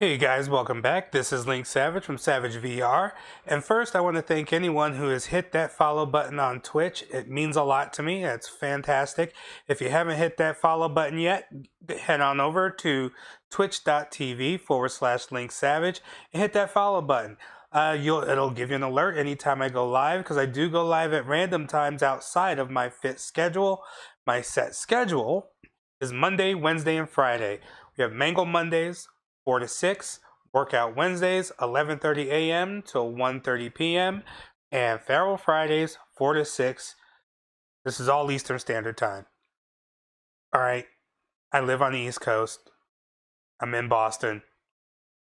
Hey guys, welcome back. This is Link Savage from SavageVR. And first, I want to thank anyone who has hit that follow button on Twitch. It means a lot to me. It's fantastic. If you haven't hit that follow button yet, head on over to twitch.tv/Link Savage and hit that follow button. It'll give you an alert anytime I go live, because I do go live at random times outside of my fit schedule. My set schedule is Monday, Wednesday, and Friday. We have Mangle Mondays, 4 to 6, Workout Wednesdays, 11:30 a.m. till 1:30 p.m., and Feral Fridays, 4 to 6. This is all Eastern Standard Time. All right, I live on the East Coast. I'm in Boston.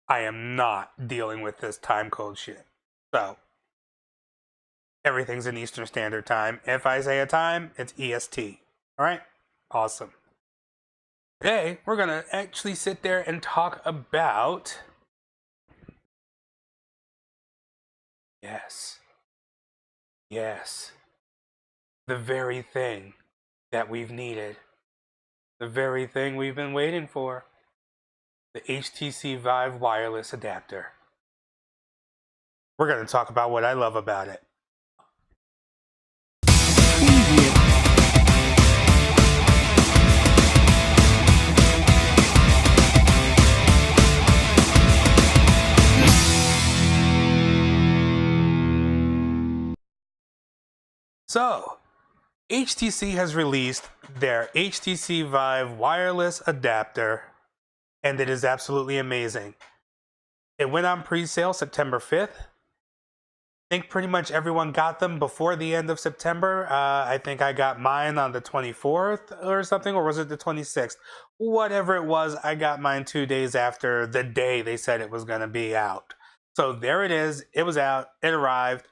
I am not dealing with this time code shit. So, everything's in Eastern Standard Time. If I say a time, it's EST. All right? Awesome. Today, we're going to actually sit there and talk about... Yes, the very thing that we've needed. The very thing we've been waiting for. The HTC Vive wireless adapter. We're going to talk about what I love about it. So, HTC has released their HTC Vive wireless adapter, and it is absolutely amazing. It went on pre-sale September 5th. I think pretty much everyone got them before the end of September. I think I got mine on the 24th or something, or was it the 26th? Whatever it was, I got mine 2 days after the day they said it was going to be out. So there it is. It was out. It arrived.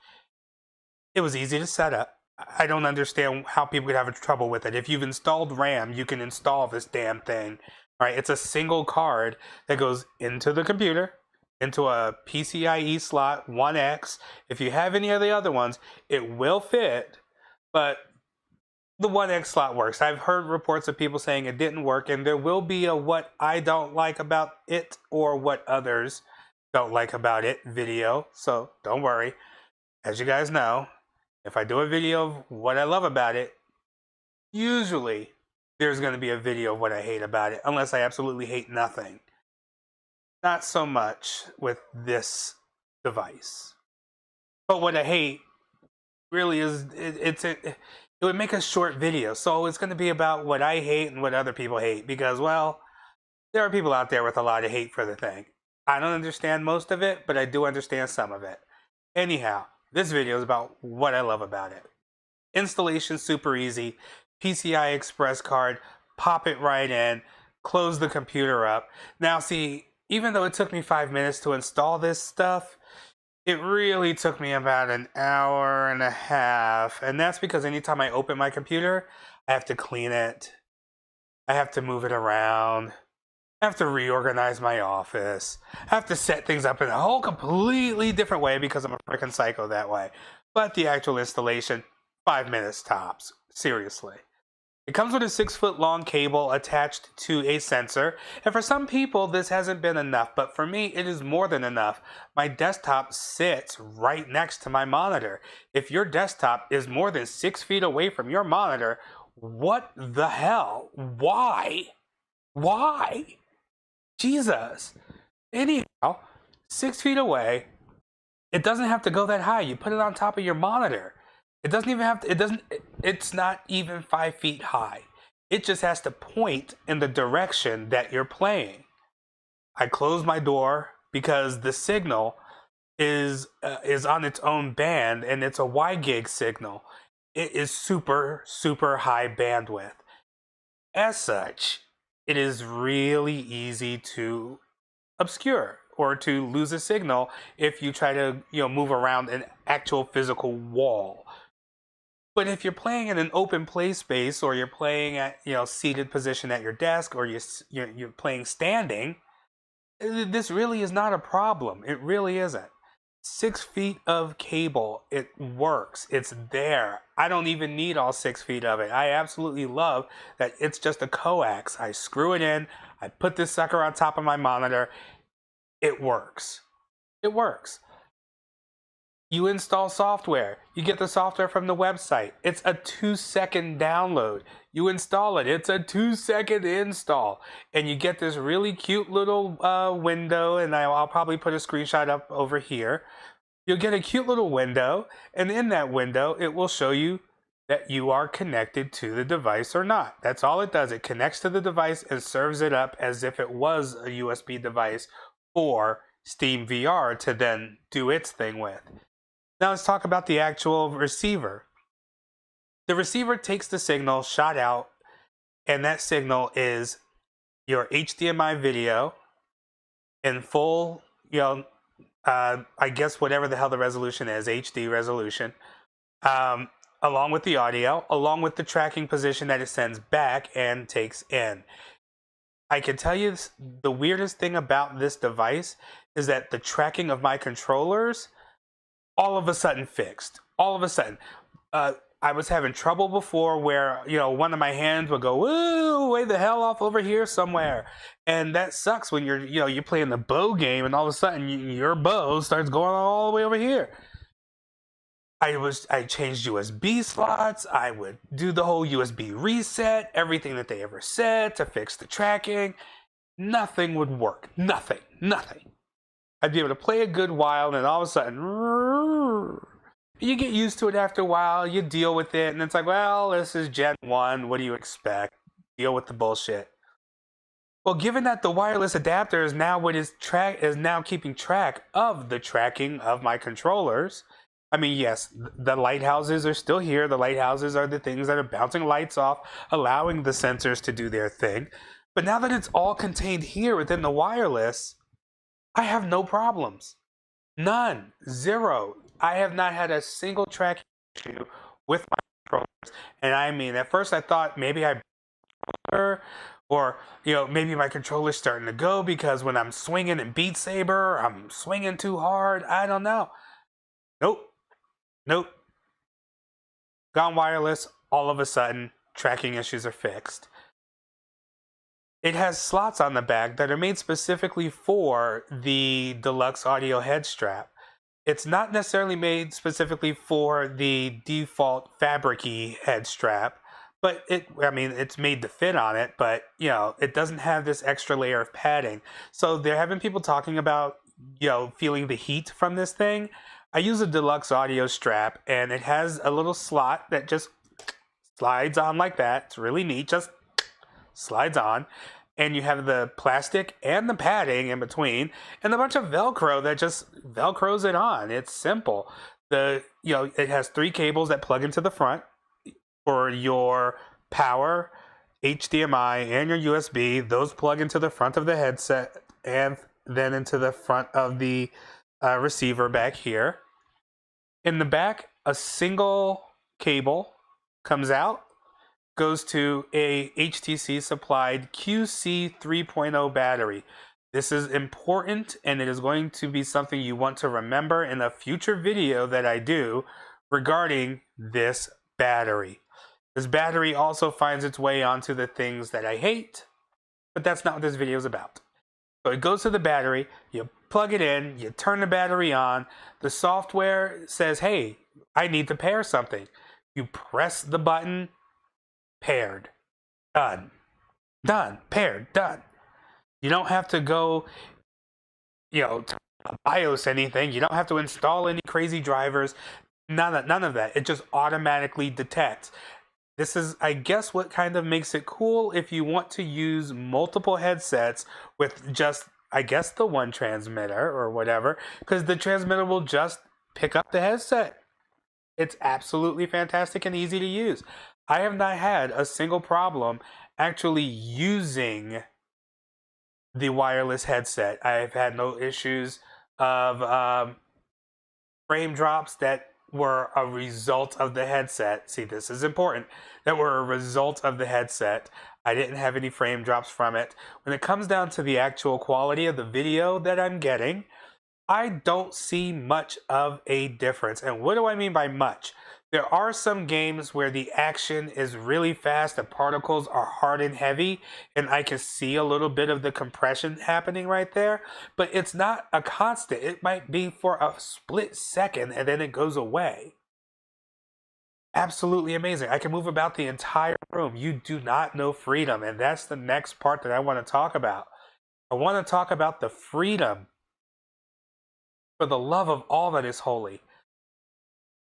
It was easy to set up. I don't understand how people could have trouble with it. If you've installed RAM, you can install this damn thing. Right? It's a single card that goes into the computer, into a PCIe slot 1X. If you have any of the other ones, it will fit, but the 1X slot works. I've heard reports of people saying it didn't work, and there will be a what I don't like about it or what others don't like about it video, so don't worry. As you guys know, if I do a video of what I love about it, usually there's going to be a video of what I hate about it, unless I absolutely hate nothing. Not so much with this device. But what I hate really is, it would make a short video. So it's going to be about what I hate and what other people hate. Because, well, there are people out there with a lot of hate for the thing. I don't understand most of it, but I do understand some of it. Anyhow, this video is about what I love about it. Installation super easy. PCI Express card. Pop it right in. Close the computer up. Now, see, even though it took me 5 minutes to install this stuff, it really took me about an hour and a half. And that's because anytime I open my computer, I have to clean it. I have to move it around. I have to reorganize my office. I have to set things up in a whole completely different way because I'm a freaking psycho that way. But the actual installation, 5 minutes tops. Seriously. It comes with a 6-foot long cable attached to a sensor, and for some people this hasn't been enough, but for me it is more than enough. My desktop sits right next to my monitor. If your desktop is more than 6 feet away from your monitor, what the hell? Why? Why? Jesus. Anyhow, 6 feet away, it doesn't have to go that high. You put it on top of your monitor. It doesn't even have to, it's not even 5 feet high. It just has to point in the direction that you're playing. I close my door because the signal is on its own band, and it's a WiGig signal. It is super, super high bandwidth. As such, it is really easy to obscure or to lose a signal if you try to, move around an actual physical wall. But if you're playing in an open play space, or you're playing at seated position at your desk, or you're playing standing, this really is not a problem. It really isn't. 6 feet of cable, it works. It's there. I don't even need all 6 feet of it. I absolutely love that it's just a coax. I screw it in. I put this sucker on top of my monitor. It works. It works. You install software. You get the software from the website. It's a 2-second download. You install it. It's a 2-second install. And you get this really cute little window, and I'll probably put a screenshot up over here. You'll get a cute little window, and in that window, it will show you that you are connected to the device or not. That's all it does. It connects to the device and serves it up as if it was a USB device or Steam VR to then do its thing with. Now let's talk about the actual receiver. The receiver takes the signal shot out, and that signal is your HDMI video in full, I guess whatever the hell the resolution is, HD resolution, along with the audio, along with the tracking position that it sends back and takes in. I can tell you the weirdest thing about this device is that the tracking of my controllers all of a sudden fixed. All of a sudden. I was having trouble before where, one of my hands would go, ooh, way the hell off over here somewhere. And that sucks when you're playing the bow game and all of a sudden your bow starts going all the way over here. I changed USB slots. I would do the whole USB reset, everything that they ever said to fix the tracking. Nothing would work. Nothing. I'd be able to play a good while, and then all of a sudden, you get used to it after a while, you deal with it, and it's like, well, this is Gen 1, what do you expect? Deal with the bullshit. Well, given that the wireless adapter is now now keeping track of the tracking of my controllers, I mean, yes, the lighthouses are still here. The lighthouses are the things that are bouncing lights off, allowing the sensors to do their thing. But now that it's all contained here within the wireless, I have no problems. None. Zero. I have not had a single tracking issue with my controllers. And I mean, at first I thought maybe or maybe my controller's starting to go because when I'm swinging in Beat Saber, I'm swinging too hard. I don't know. Nope. Gone wireless, all of a sudden, tracking issues are fixed. It has slots on the back that are made specifically for the deluxe audio head strap. It's not necessarily made specifically for the default fabric-y head strap, but it's made to fit on it, but it doesn't have this extra layer of padding. So they're having people talking about, feeling the heat from this thing. I use a deluxe audio strap, and it has a little slot that just slides on like that. It's really neat, just slides on. And you have the plastic and the padding in between, and a bunch of Velcro that just Velcros it on. It's simple. It has 3 cables that plug into the front for your power, HDMI, and your USB. Those plug into the front of the headset and then into the front of the receiver back here. In the back, a single cable comes out, goes to a HTC supplied QC 3.0 battery. This is important, and it is going to be something you want to remember in a future video that I do regarding this battery. This battery also finds its way onto the things that I hate, but that's not what this video is about. So it goes to the battery, you plug it in, you turn the battery on, the software says, hey, I need to pair something. You press the button, paired, done, paired, done. You don't have to go, to BIOS anything. You don't have to install any crazy drivers, none of that. It just automatically detects. This is, I guess, what kind of makes it cool if you want to use multiple headsets with just, I guess, the one transmitter or whatever, because the transmitter will just pick up the headset. It's absolutely fantastic and easy to use. I have not had a single problem actually using the wireless headset. I've had no issues of frame drops that were a result of the headset. See, this is important. That were a result of the headset. I didn't have any frame drops from it. When it comes down to the actual quality of the video that I'm getting, I don't see much of a difference. And what do I mean by much? There are some games where the action is really fast, the particles are hard and heavy, and I can see a little bit of the compression happening right there, but it's not a constant. It might be for a split second and then it goes away. Absolutely amazing. I can move about the entire room. You do not know freedom, and that's the next part that I want to talk about. I want to talk about the freedom for the love of all that is holy.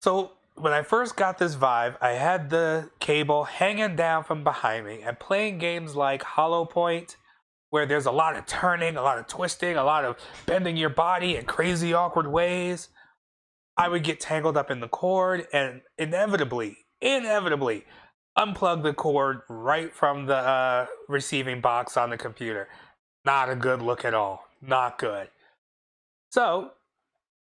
So when I first got this Vive, I had the cable hanging down from behind me and playing games like Hollow Point, where there's a lot of turning, a lot of twisting, a lot of bending your body in crazy awkward ways. I would get tangled up in the cord and inevitably unplug the cord right from the receiving box on the computer. Not a good look at all. Not good. So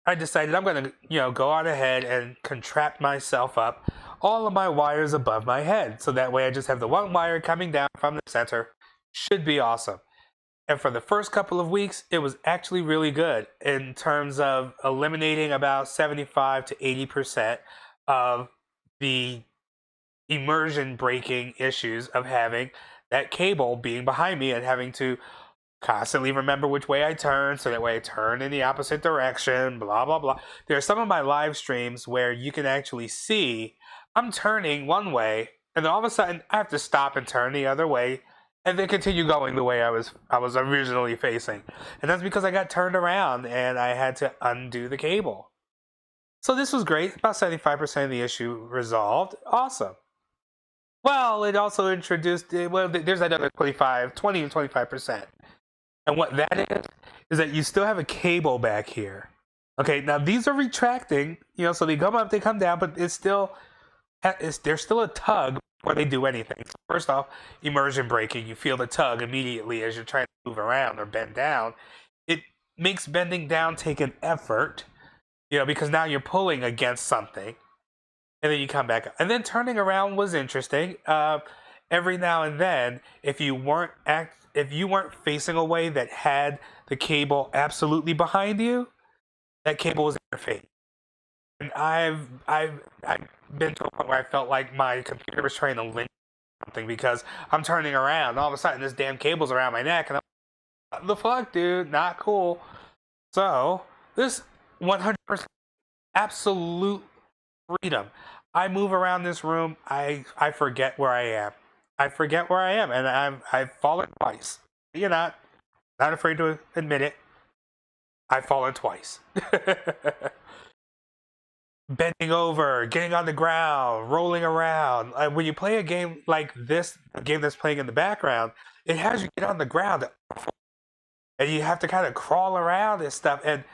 I decided I'm going to, go on ahead and contract myself up all of my wires above my head. So that way I just have the one wire coming down from the center. Should be awesome. And for the first couple of weeks, it was actually really good in terms of eliminating about 75 to 80% of the immersion breaking issues of having that cable being behind me and having to constantly remember which way I turn, so that way I turn in the opposite direction, blah, blah, blah. There are some of my live streams where you can actually see I'm turning one way, and then all of a sudden I have to stop and turn the other way, and then continue going the way I was originally facing. And that's because I got turned around and I had to undo the cable. So this was great. About 75% of the issue resolved. Awesome. Well, it also introduced, there's another 20 to 25%. And what that is that you still have a cable back here. Okay, now these are retracting, so they come up, they come down, but there's still a tug before they do anything. First off, immersion braking, you feel the tug immediately as you're trying to move around or bend down. It makes bending down take an effort, because now you're pulling against something, and then you come back up. And then turning around was interesting. Every now and then, if you weren't facing a way that had the cable absolutely behind you, that cable was in your face. And I've been to a point where I felt like my computer was trying to link something because I'm turning around, and all of a sudden this damn cable's around my neck, and I'm like, what the fuck, dude? Not cool. So this 100% absolute freedom. I move around this room. I forget where I am. I forget where I am, and I've fallen twice. You're not afraid to admit it. I've fallen twice. Bending over, getting on the ground, rolling around. When you play a game like this, a game that's playing in the background, it has you get on the ground, and you have to kind of crawl around and stuff. And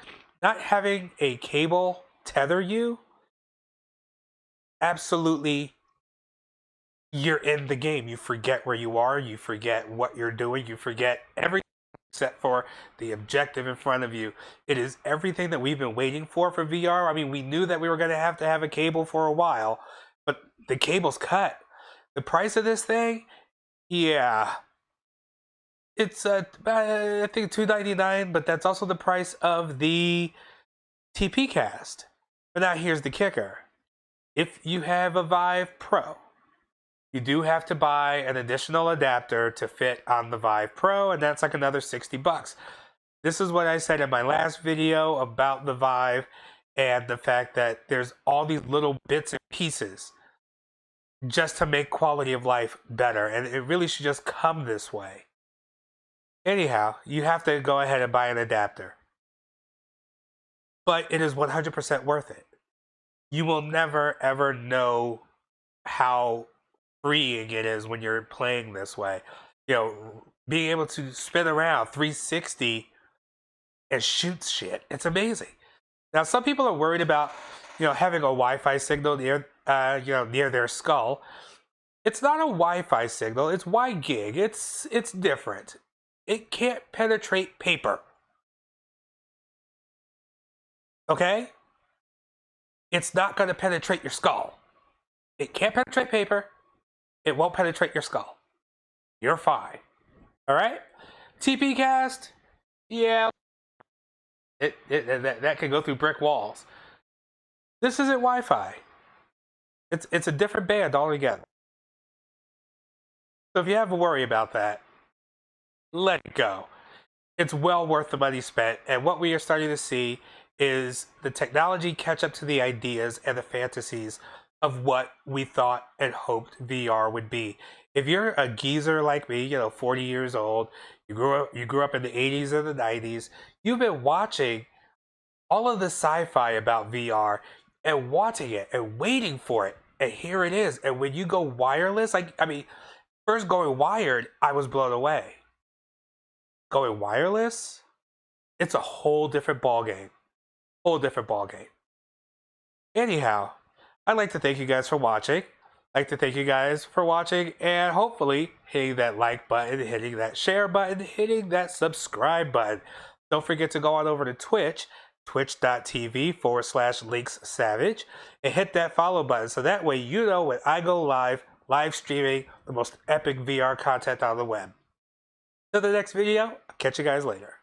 not having a cable tether you, absolutely, you're in the game. You forget where you are. You forget what you're doing. You forget everything except for the objective in front of you. It is everything that we've been waiting for VR. I mean, we knew that we were going to have a cable for a while, but the cable's cut. The price of this thing, yeah, it's I think $299, but that's also the price of the TP Cast. But now here's the kicker: if you have a Vive Pro, you do have to buy an additional adapter to fit on the Vive Pro, and that's like another $60. This is what I said in my last video about the Vive and the fact that there's all these little bits and pieces just to make quality of life better, and it really should just come this way. Anyhow, you have to go ahead and buy an adapter. But it is 100% worth it. You will never ever know how freeing it is when you're playing this way. Being able to spin around 360 and shoot shit, it's amazing. Now, some people are worried about, having a Wi-Fi signal near their skull. It's not a Wi-Fi signal. It's WiGig. It's different. It can't penetrate paper. Okay? It's not going to penetrate your skull. It can't penetrate paper. It won't penetrate your skull. You're fine. All right? TP Cast, yeah, that can go through brick walls. This isn't Wi-Fi. It's a different band altogether. So if you have a worry about that, let it go. It's well worth the money spent, and what we are starting to see is the technology catch up to the ideas and the fantasies of what we thought and hoped VR would be. If you're a geezer like me, 40 years old, you grew up in the 80s and the 90s, you've been watching all of the sci-fi about VR and wanting it and waiting for it, and here it is. And when you go wireless, first going wired, I was blown away. Going wireless, it's a whole different ballgame. Whole different ballgame. Anyhow, I'd like to thank you guys for watching. I'd like to thank you guys for watching, and hopefully hitting that like button, hitting that share button, hitting that subscribe button. Don't forget to go on over to Twitch, twitch.tv/LinksSavage, and hit that follow button so that way you know when I go live streaming the most epic VR content on the web. Till the next video, I'll catch you guys later.